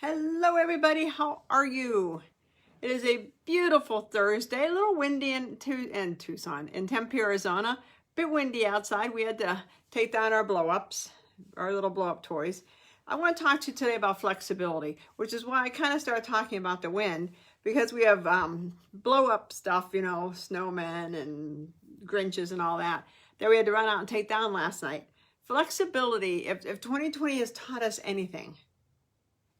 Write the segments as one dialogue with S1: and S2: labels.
S1: Hello everybody, how are you? It is a beautiful Thursday, a little windy in Tucson, in Tempe, Arizona. A bit windy outside. We had to take down our blow-ups, our little blow-up toys. I want to talk to you today about flexibility, which is why I kind of started talking about the wind, because we have blow-up stuff, you know, snowmen and Grinches and all that we had to run out and take down last night. Flexibility, if 2020 has taught us anything,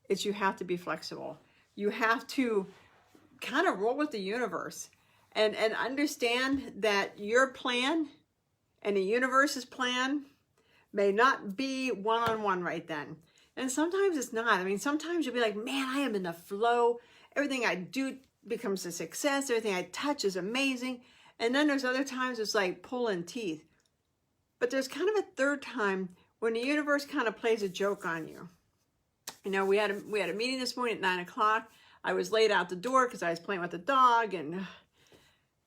S1: it's you have to be flexible. You have to kind of roll with the universe and understand that your plan and the universe's plan may not be one-on-one right then. And sometimes it's not. I mean, sometimes you'll be like, man, I am in the flow. Everything I do becomes a success. Everything I touch is amazing. And then there's other times it's like pulling teeth. But there's kind of a third time when the universe kind of plays a joke on you. You know, we had a meeting this morning at 9 o'clock. I was late out the door because I was playing with the dog, and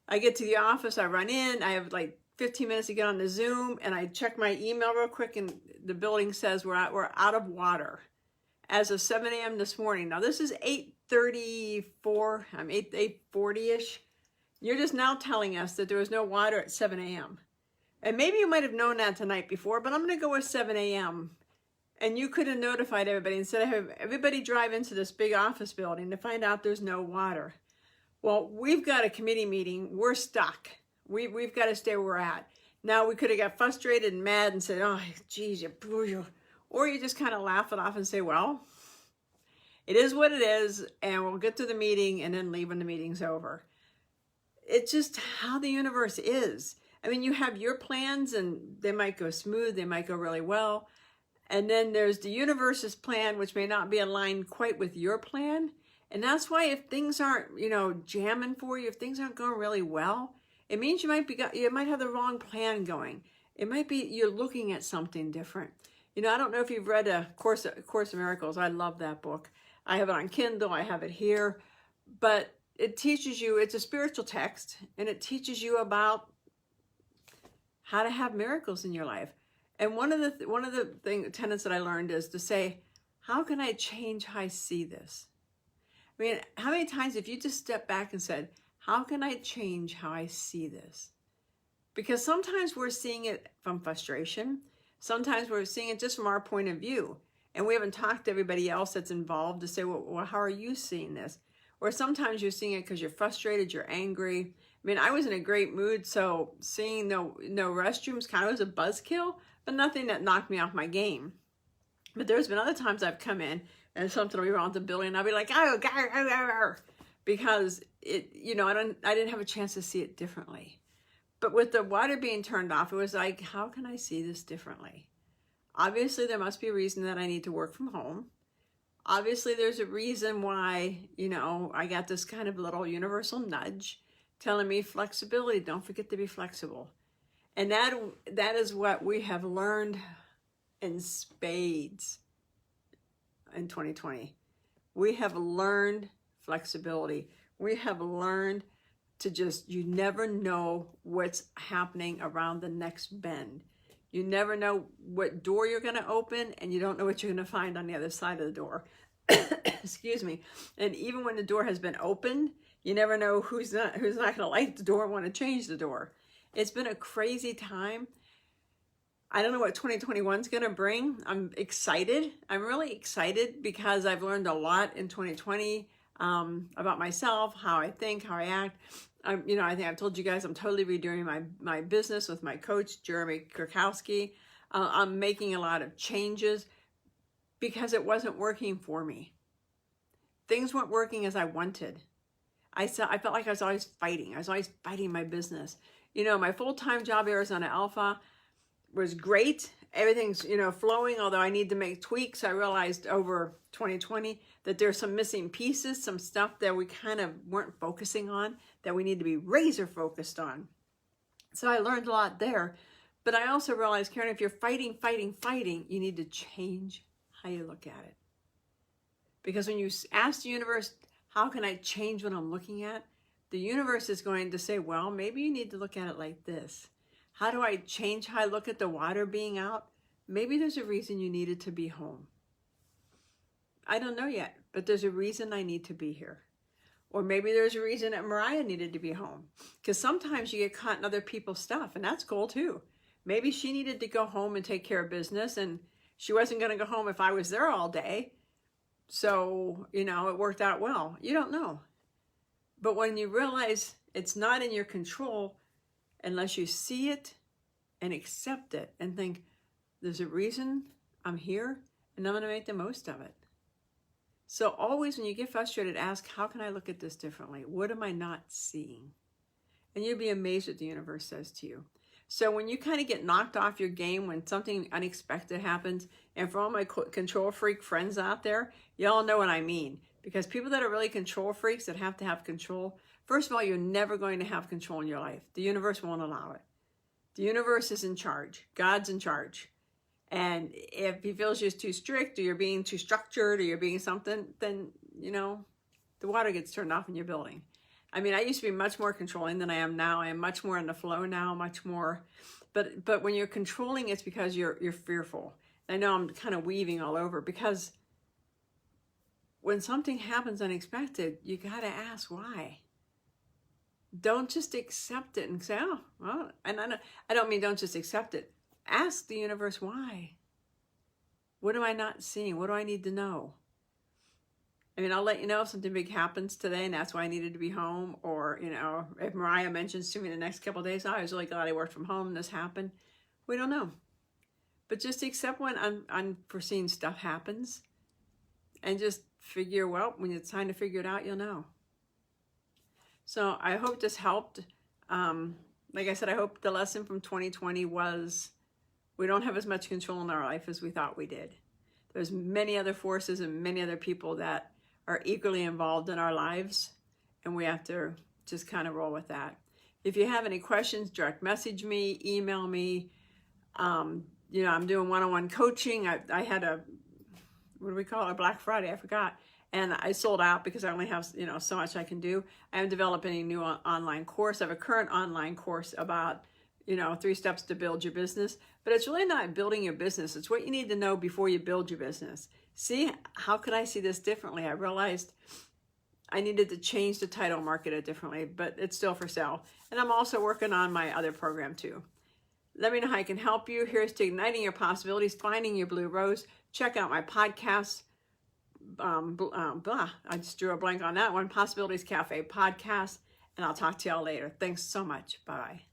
S1: I get to the office, I run in, I have like 15 minutes to get on the Zoom, and I check my email real quick, and the building says we're out of water as of 7 a.m. this morning. Now this is 8:34, I'm 8:40-ish. You're just now telling us that there was no water at 7 a.m. And maybe you might have known that the night before, but I'm going to go with 7 a.m. And you could have notified everybody instead of having everybody drive into this big office building to find out there's no water. Well, we've got a committee meeting. We're stuck. We've got to stay where we're at. Now, we could have got frustrated and mad and said, oh, geez, or you just kind of laugh it off and say, well, it is what it is, and we'll get to the meeting and then leave when the meeting's over. It's just how the universe is. I mean, you have your plans, and they might go smooth. They might go really well. And then there's the universe's plan, which may not be aligned quite with your plan. And that's why if things aren't, you know, jamming for you, if things aren't going really well, it means you might have the wrong plan going. It might be you're looking at something different. You know, I don't know if you've read A Course in Miracles. I love that book. I have it on Kindle. I have it here. But it teaches you, it's a spiritual text, and it teaches you about how to have miracles in your life. And one of the tenets that I learned is to say, how can I change how I see this? I mean, how many times have you just stepped back and said, how can I change how I see this? Because sometimes we're seeing it from frustration. Sometimes we're seeing it just from our point of view. And we haven't talked to everybody else that's involved to say, well, how are you seeing this? Or sometimes you're seeing it because you're frustrated, you're angry. I mean, I was in a great mood, so seeing no restrooms kind of was a buzzkill, but nothing that knocked me off my game. But there's been other times I've come in and something will be wrong with the building, and I'll be like, oh, because it, you know, I didn't have a chance to see it differently. But with the water being turned off, it was like, how can I see this differently? Obviously, there must be a reason that I need to work from home. Obviously, there's a reason why, you know, I got this kind of little universal nudge telling me flexibility, don't forget to be flexible. And that is what we have learned in spades in 2020. We have learned flexibility. We have learned to just, you never know what's happening around the next bend. You never know what door you're going to open, and you don't know what you're going to find on the other side of the door. Excuse me. And even when the door has been opened, you never know who's not going to like the door and want to change the door. It's been a crazy time. I don't know what 2021 is going to bring. I'm excited. I'm really excited because I've learned a lot in 2020 about myself, how I think, how I act. You know, I think I've told you guys I'm totally redoing my business with my coach, Jeremy Krakowski. I'm making a lot of changes because it wasn't working for me. Things weren't working as I wanted. I felt like I was always fighting. I was always fighting my business. You know, my full-time job, Arizona Alpha, was great. Everything's, you know, flowing, although I need to make tweaks. I realized over 2020 that there's some missing pieces, some stuff that we kind of weren't focusing on, that we need to be razor focused on. So I learned a lot there. But I also realized, Karen, if you're fighting, you need to change how you look at it. Because when you ask the universe, how can I change what I'm looking at? The universe is going to say, well, maybe you need to look at it like this. How do I change how I look at the water being out? Maybe there's a reason you needed to be home. I don't know yet, but there's a reason I need to be here. Or maybe there's a reason that Mariah needed to be home. Because sometimes you get caught in other people's stuff, and that's cool too. Maybe she needed to go home and take care of business, and she wasn't going to go home if I was there all day. So, you know, it worked out well. You don't know. But when you realize it's not in your control, unless you see it and accept it and think, there's a reason I'm here, and I'm going to make the most of it. So always when you get frustrated, ask, how can I look at this differently? What am I not seeing? And you'll be amazed what the universe says to you. So when you kind of get knocked off your game, when something unexpected happens, and for all my control freak friends out there, y'all know what I mean. Because people that are really control freaks that have to have control, first of all, you're never going to have control in your life. The universe won't allow it. The universe is in charge. God's in charge. And if he feels you're too strict, or you're being too structured, or you're being something, then, you know, the water gets turned off in your building. I mean, I used to be much more controlling than I am now. I am much more in the flow now, much more. But when you're controlling, it's because you're fearful. I know I'm kind of weaving all over, because when something happens unexpected, you got to ask why. Don't just accept it and say, oh, well, and I don't mean don't just accept it. Ask the universe why. What am I not seeing? What do I need to know? I mean, I'll let you know if something big happens today and that's why I needed to be home. Or, you know, if Mariah mentions to me the next couple of days, oh, I was really glad I worked from home and this happened. We don't know. But just accept when unforeseen stuff happens and just figure, well, when it's time to figure it out, you'll know. So I hope this helped. Like I said, I hope the lesson from 2020 was we don't have as much control in our life as we thought we did. There's many other forces and many other people that are equally involved in our lives, and we have to just kind of roll with that. If you have any questions, direct message me, email me. You know, I'm doing one-on-one coaching. I had a, what do we call it, a Black Friday, I forgot. And I sold out because I only have, you know, so much I can do. I am developing a new online course. I have a current online course about, you know, 3 steps to build your business. But it's really not building your business. It's what you need to know before you build your business. See, how could I see this differently? I realized I needed to change the title, market it differently, but it's still for sale. And I'm also working on my other program too. Let me know how I can help you. Here's to igniting your possibilities, finding your blue rose. Check out my podcast. I just drew a blank on that one. Possibilities Cafe podcast. And I'll talk to y'all later. Thanks so much. Bye.